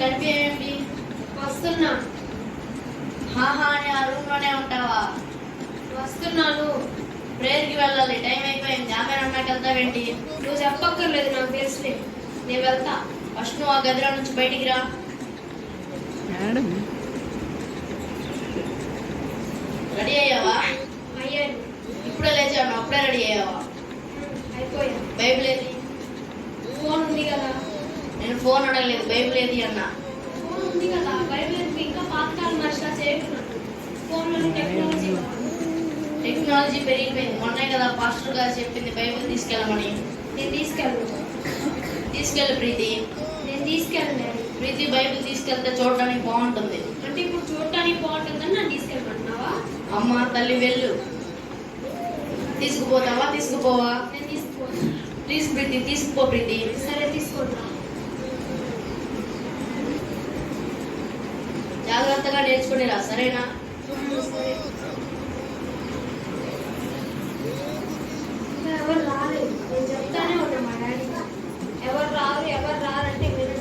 కనిపించండి. వస్తున్నా. హాహా అని ఆ రూమ్లోనే ఉంటావా? వస్తున్నాను. ప్రేయర్కి వెళ్ళాలి, టైం అయిపోయింది. ఆమె అమ్మాయికి వెళ్తావేంటి? నువ్వు చెప్పక్కర్లేదు, నాకు తెలుసులే. నేను వెళ్తా. ఫస్ట్ నువ్వు ఆ గదిలో నుంచి బయటికి రా. రెడీ అయ్యావా? అయ్యాను. ఇప్పుడే లేచాను, అప్పుడే రెడీ అయ్యావా? అయిపోయా. బైబిల్ ఏది? ఫోన్ ఉంది కదా. నేను ఫోన్ అడగలేదు, బైబిల్ ఏది అన్నా. ఫోన్ ఉంది కదా. బైబిల్ ఇంకా పాతకాలం మనిషిలా చేయకున్నాను. ఫోన్లో టెక్నాలజీ టెక్నాలజీ పెరిగిపోయింది. మొన్నే కదా పాస్టర్ గారు చెప్పింది బైబిల్ తీసుకెళ్ళమని. నేను తీసుకెళ్ళను. తీసుకెళ్ళు ప్రీతి. నేను తీసుకెళ్ళలేదు. ప్రీతి బైబిల్ తీసుకెళ్తే చూడడానికి బాగుంటుంది. అంటే ఇప్పుడు చూడటానికి బాగుంటుందని నన్ను తీసుకెళ్ళమంటున్నావా? అమ్మ తల్లి వెళ్ళు. తీసుకుపోతావా? తీసుకుపోవా? నేను తీసుకోను. ప్లీజ్ ప్రీతి, తీసుకుపో ప్రీతి. సరే తీసుకుంటా. జాగ్రత్తగా నేర్చుకునిరా, సరేనా? సరే. ఎవరు రాలేదు. నేను చెప్తానే ఉన్నా మా డాడీ, ఎవరు రారంటే వినడు.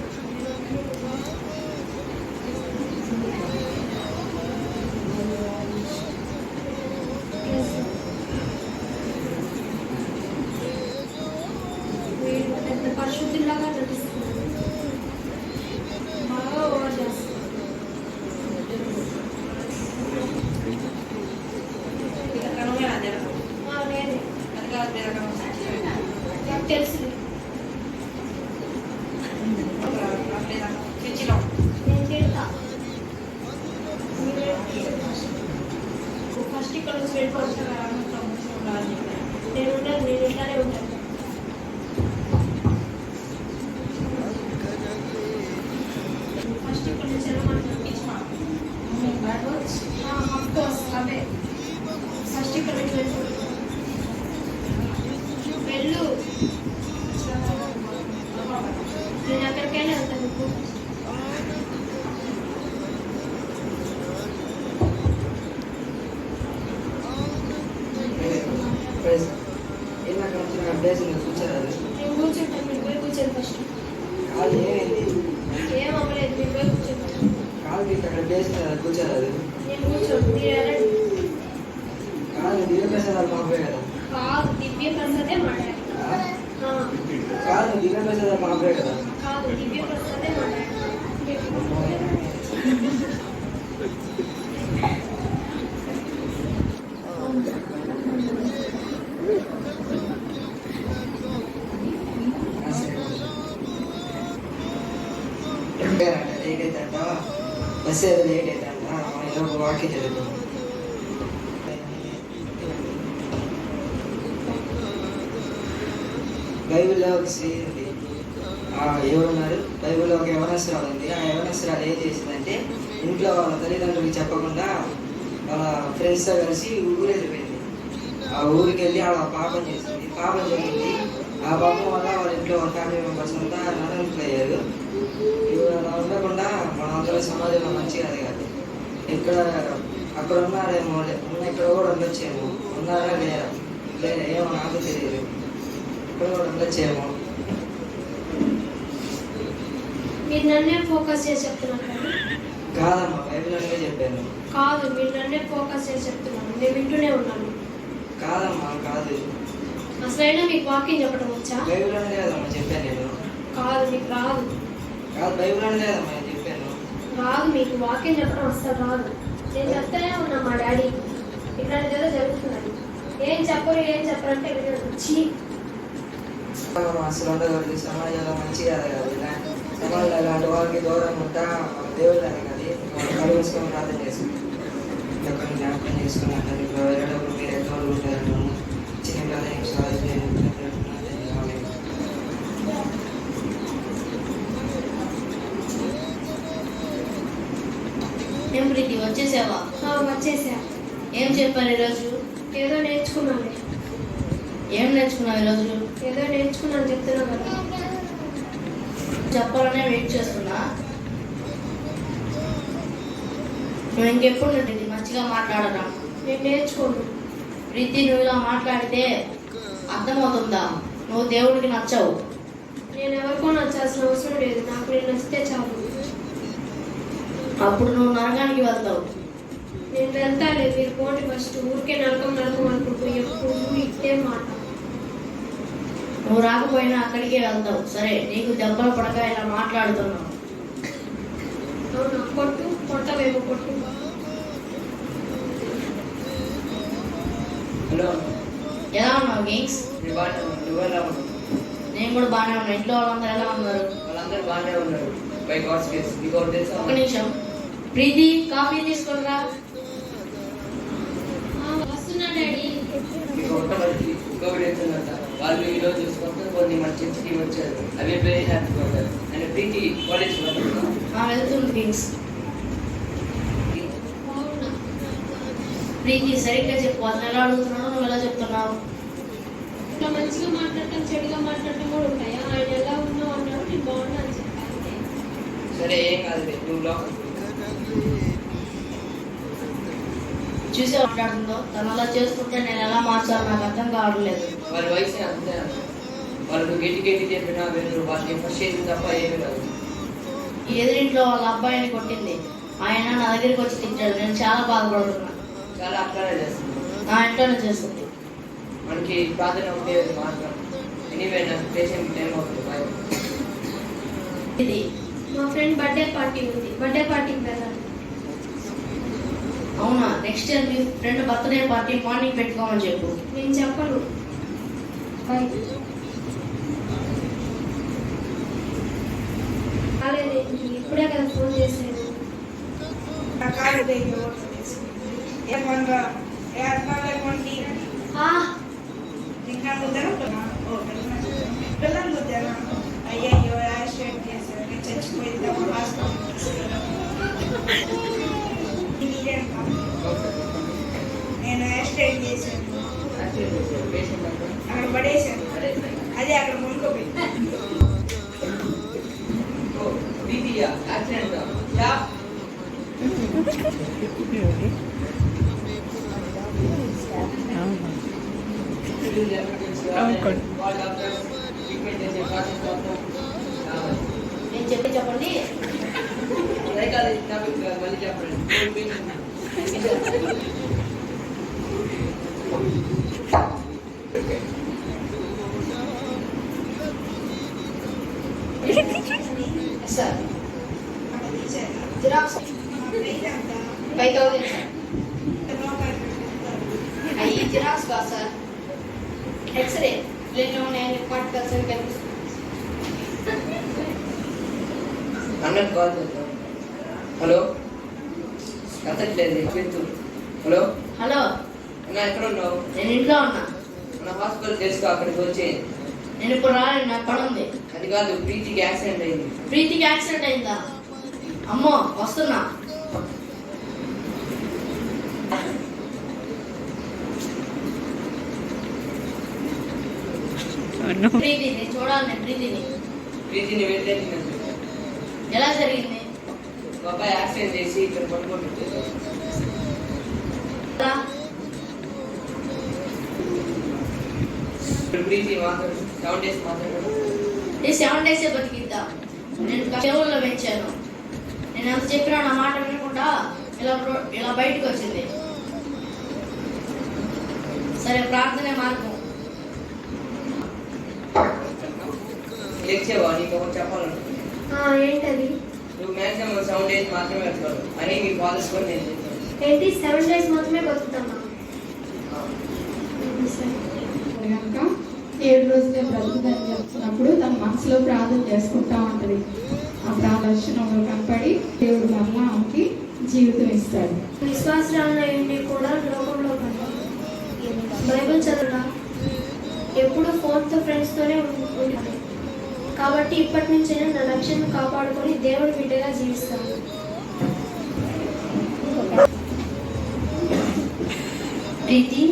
వీడు పెద్ద పరిశుద్ధులాగా నటిస్తున్నాడు. బాగా ఓవర్ చేస్తున్నాడు. నాకు తెలుసు. నేను తిడతా. ఫస్ట్ ఇక్కడ నుంచి వెళ్ళిపోతా. నేను ఉండను, నేను ఇట్లానే ఉంటాను. ఫస్ట్ ఇక్కడ నుంచి వెళ్ళమంటాను. అవే ఫస్ట్ ఇక్కడ నుంచి వెళ్ళిపోతాను. వెళ్ళు. నేను ఎక్కడికైనా వెళ్తాను. నేను కూర్చుంటాను, మీరు పోయి కూర్చోండి ఫస్ట్. ఏం అవ్వలేదు, మీరు పోయి కూర్చోండి. నేను కూర్చోండి, మీరు వెళ్ళండి. కాదు, దివ్య ప్రసాదే మాట్లాడారు. కాదు, దివ్య ప్రసాదే మాట్లాడారు. లేట్ అవుతుంట, బస్సు ఏదో లేట్ అవుతుంట, ఏదో ఒక వాకింగ్ జరుగుతుంది. బైబిల్లో ఒక స్త్రీ ఉంది. ఎవరున్నారు? బైబిల్లో ఒక యవనస్తురాలు ఉంది. ఆ యవనస్తురాలు ఏం చేసిందంటే, ఇంట్లో వాళ్ళ తల్లిదండ్రులకి చెప్పకుండా వాళ్ళ ఫ్రెండ్స్తో కలిసి ఊరు వెళ్ళిపోయింది. ఆ ఊరికి వెళ్ళి ఆడ పాపం చేసింది. పాపం జరిగింది. ఆ పాపం వల్ల వాళ్ళ ఇంట్లో వాళ్ళ ఫ్యామిలీ మెంబర్స్ అంతా నరకం అయ్యారు. ఇప్పుడు అలా ఉండకుండా మనందరూ సమాజంలో మంచిగా కాదు. ఇక్కడ అక్కడ ఉన్నారేమో, ఇక్కడ కూడా ఉండొచ్చేమో, ఉన్నారా లేరా లేదా ఏమో నాకు తెలియదు. ఇక్కడ కూడా ఉండొచ్చేమో. మీరు నన్నే ఫోకస్ చేసి చెప్తున్నారు కదా? కాదమ్మా, బైబిల్ అనే చెప్పాను. కాదు, మీరు నన్నే ఫోకస్ చేసి చెప్తున్నాను. నేను వింటూనే ఉన్నాను. కాదమ్మా, కాదు. అసలైనా మీకు వాకింగ్ చెప్పడం వచ్చా? బైబిల్ అనే లేదమ్మా చెప్పాను నేను. కాదు, మీకు రాదు. కాదు, బైబిల్ అనే లేదమ్మా నేను చెప్పాను. రాదు, మీకు వాకింగ్ చెప్పడం అసలు రాదు. నేను చెప్తానే ఉన్నా మా డాడీ, ఇట్లాంటిది ఏదో జరుగుతున్నది. ఏం చెప్పరంటే వచ్చి అసలు ఉండకూడదు. సమాజంలో మంచిగా కాదు. సమాజంలో ఇలాంటి వాళ్ళకి దూరంగా ఉంటా దేవుడు అని కాదు. కలుగుసుకొని ప్రార్థన చేసుకుంటాం. కొన్ని జ్ఞాపకం చేసుకున్నాను. ఇప్పుడు వెళ్ళేటప్పుడు మీరు ఎక్కడ ఉంటారు? చిన్న ప్రార్థన ఏం ప్రీతి, వచ్చేసావా? వచ్చేసా. ఏం చెప్పారు ఈరోజు? ఏదో నేర్చుకున్నాను. ఏం నేర్చుకున్నావు ఈరోజు? ఏదో నేర్చుకున్నాను చెప్తున్నా కదా. చెప్పాలనే వెయిట్ చేస్తున్నా. నువ్వు ఇంకెప్పుడు నుండి మంచిగా మాట్లాడరా? నేను నేర్చుకోను. ప్రీతి, నువ్వు ఇలా మాట్లాడితే అర్థమవుతుందా? నువ్వు దేవుడికి నచ్చవు. నేను ఎవరికో నచ్చాల్సిన అవసరం లేదు. నాకు నేను నచ్చితే చాలు. అప్పుడు నువ్వు నరకానికి వెళ్తావు. నేను వెళ్తాలే, మీరు పోటీ ఫస్ట్. ఊరికే నరకం నరకం అనుకుంటూ ఎప్పుడు ఇట్టే మాట. నువ్వు రాకపోయినా అక్కడికే వెళ్తావు. సరే, నీకు దెబ్బలు పడక ఇలా మాట్లాడుతున్నావు. అవునా? కొట్టు, కొట్టవేమో కొట్టు. హలో, ఎలా ఉన్నావు కింగ్స్? నేను బాగానే ఉన్నాను. నువ్వు ఎలా ఉన్నావు? నేను కూడా బాగానే ఉన్నా. ఇంట్లో వాళ్ళందరూ ఎలా ఉన్నారు? వాళ్ళందరూ బాగానే ఉన్నారు. By God's grace. మీకు ఒకటి తెలుసా? ఒక నిమిషం. ప్రీతి, కాఫీ తీసుకురా. వస్తున్నా డాడీ. మీకు ఇంకొకటి తెలుస్తుందంట. వాళ్ళు ఈరోజు చూసుకుంటే కొన్ని మన చర్చికి వచ్చారు. అవి వెరీ హ్యాపీగా ఉంటారు. అండ్ ప్రీతి కాలేజ్ వెళ్తుంది కింగ్స్. ప్రీతి, సరిగ్గా చెప్పు. అతను ఎలా అడుగుతున్నావు, నువ్వు ఎలా చెప్తున్నావు? ఇట్లా మంచిగా మాట్లాడటం, చెడుగా మాట్లాడటం కూడా ఉంటాయా? ఆయన ఎలా ఉన్నావు అన్నాడు, నేను బాగున్నా అని చెప్పాను. సరే, ఏం కాదు. నువ్వు లోపల చూసి మాట్లాడుతుందో, తను అలా చేస్తుంటే నేను ఎలా మార్చాలో నాకు అర్థం కావట్లేదు. వాళ్ళ వయసు అంతే. వాళ్ళు గట్టి గట్టి చెప్పినా వీళ్ళు వాళ్ళకి ఫస్ట్ చేసింది తప్ప ఏమీ రాదు. ఈ ఎదురింట్లో వాళ్ళ అబ్బాయిని కొట్టింది. ఆయన నా దగ్గరికి వచ్చి తిట్టాడు. నేను చాలా బాధపడుతున్నా. చాలా అట్లానే చేస్తుంది. నా ఇంట్లోనే చేస్తుంది. మనకి ప్రార్థన ఉండేది మాత్రం. ఎనీవే, నాకు పేషెంట్ టైం అవుతుంది. బాయ్. ఇది మా ఫ్రెండ్ బర్త్డే పార్టీ ఉంది, బర్త్డే పార్టీకి వెళ్ళాలి. అవునా? నెక్స్ట్ ఇయర్ మీ ఫ్రెండ్ బర్త్డే పార్టీ మార్నింగ్ పెట్టుకోమని చెప్పు. నేను చెప్పను. బాయ్. కాలేదేంటి? ఇప్పుడే కదా ఫోన్ చేశాను. అయ్యో యాక్సిడెంట్ చేశారు, చచ్చిపోయింది. నేను యాక్సిడెంట్ చేశాను, అక్కడ పడేశాను. అదే అక్కడ మునుకోపోయి నేను చెప్పండి. మళ్ళీ చెప్పండి. సార్, అక్కడ తీశారు. జిరాక్స్ ఇదంతా 5,000 సార్. రూపాయలు. అయ్యి జిరాక్స్ కాదు సార్, ఎక్స్రే. నేను పార్టికల్ సార్ కనిపిస్తుంది. అన్నట్టు కాల్ చేద్దాం. హలో, కథట్లేదు. హలో హలో, అన్నా, ఎక్కడ ఉన్నావు? నేను ఇంట్లో ఉన్నా. మన హాస్పిటల్ తెలుసుకో, అక్కడికి వచ్చి. నేను ఇప్పుడు రాలేదు, నాకు పని ఉంది. అది కాదు, ప్రీతికి యాక్సిడెంట్ అయింది. ప్రీతికి యాక్సిడెంట్ అయిందా? అమ్మో, వస్తున్నా. ప్రీతిని చూడాలి. నేను ప్రీతిని వెళ్తే ఎలా జరిగింది? ఒక అబ్బాయి యాక్సిడెంట్ చేసి ఇక్కడ పడుకుంటుంది. ప్రీతి మాత్రం 7 days మాత్రమే. ఈ 7 days బతికిద్దా? నేను చెవుల్లో పెంచాను. నేను ఎంత చెప్పినా నా మాట వినకుండా ఇలా బయటకు వచ్చింది. సరే, ప్రార్థనే మార్గం. లేచేవా? నీకు ఒకటి చెప్పాలంటే, ఏంటది? నువ్వు మ్యాక్సిమం 7 days మాత్రమే వెళ్తావు అని మీ ఫాదర్స్ కూడా నేను చెప్పాను. ఏంటి 7 days మాత్రమే బతుకుతామా? కనుక 7 రోజులే బ్రతుకుదని చెప్తున్నప్పుడు తన మనసులో ప్రార్థన చేసుకుంటా ఉంటుంది. ఆ ప్రార్థన కనపడి దేవుడు మరలా ఆమెకి జీవితం ఇస్తాడు. విశ్వాసాలన్నీ కూడా లోకంలో పడ్డాయి. బైబిల్ చదవడం ఎప్పుడు ఫోన్తో ఫ్రెండ్స్తోనే ఉంటాయి. కాబట్టి ఇప్పటి నుంచైనా నా లక్ష్యాన్ని కాపాడుకొని దేవుడి బిడ్డగా జీవిస్తాను. ప్రీతి,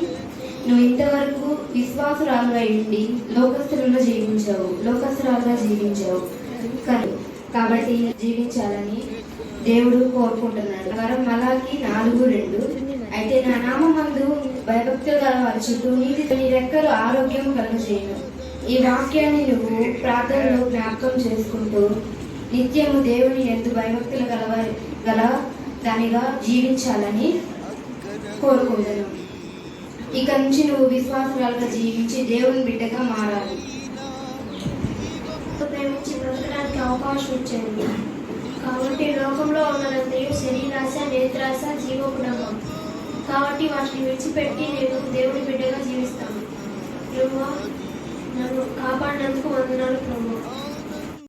నువ్వు ఇంతవరకు విశ్వాసురాలుగా ఉండి లోకస్తులుగా జీవించావు కాబట్టి జీవించాలని దేవుడు కోరుకుంటున్నాడు. వరం మలాకి 4:2. అయితే నా నామందు భయభక్తులు గల వారి చుట్టూ నీ రెక్కలు ఆరోగ్యం కలుగజేయను. ఈ వాక్యాన్ని నువ్వు ప్రార్థనలో జ్ఞాపకం చేసుకుంటూ నిత్యము దేవుని యందు భయభక్తులు గల దానిగా జీవించాలని కోరుకుంటున్నాను. ఇక నుంచి నువ్వు విశ్వాసాలుగా జీవించి దేవుని బిడ్డగా మారాలి. ప్రేమించి బ్రతకడానికి అవకాశం ఇచ్చింది. కాబట్టి లోకంలో ఉన్నదంతయు శరీరాశ, నేత్రాశ, జీవకుడమం. కాబట్టి వాటిని విడిచిపెట్టి నేను దేవుని బిడ్డగా జీవిస్తాను. ప్రభువా, నన్ను కాపాడినందుకు వందనాలు ప్రభువా.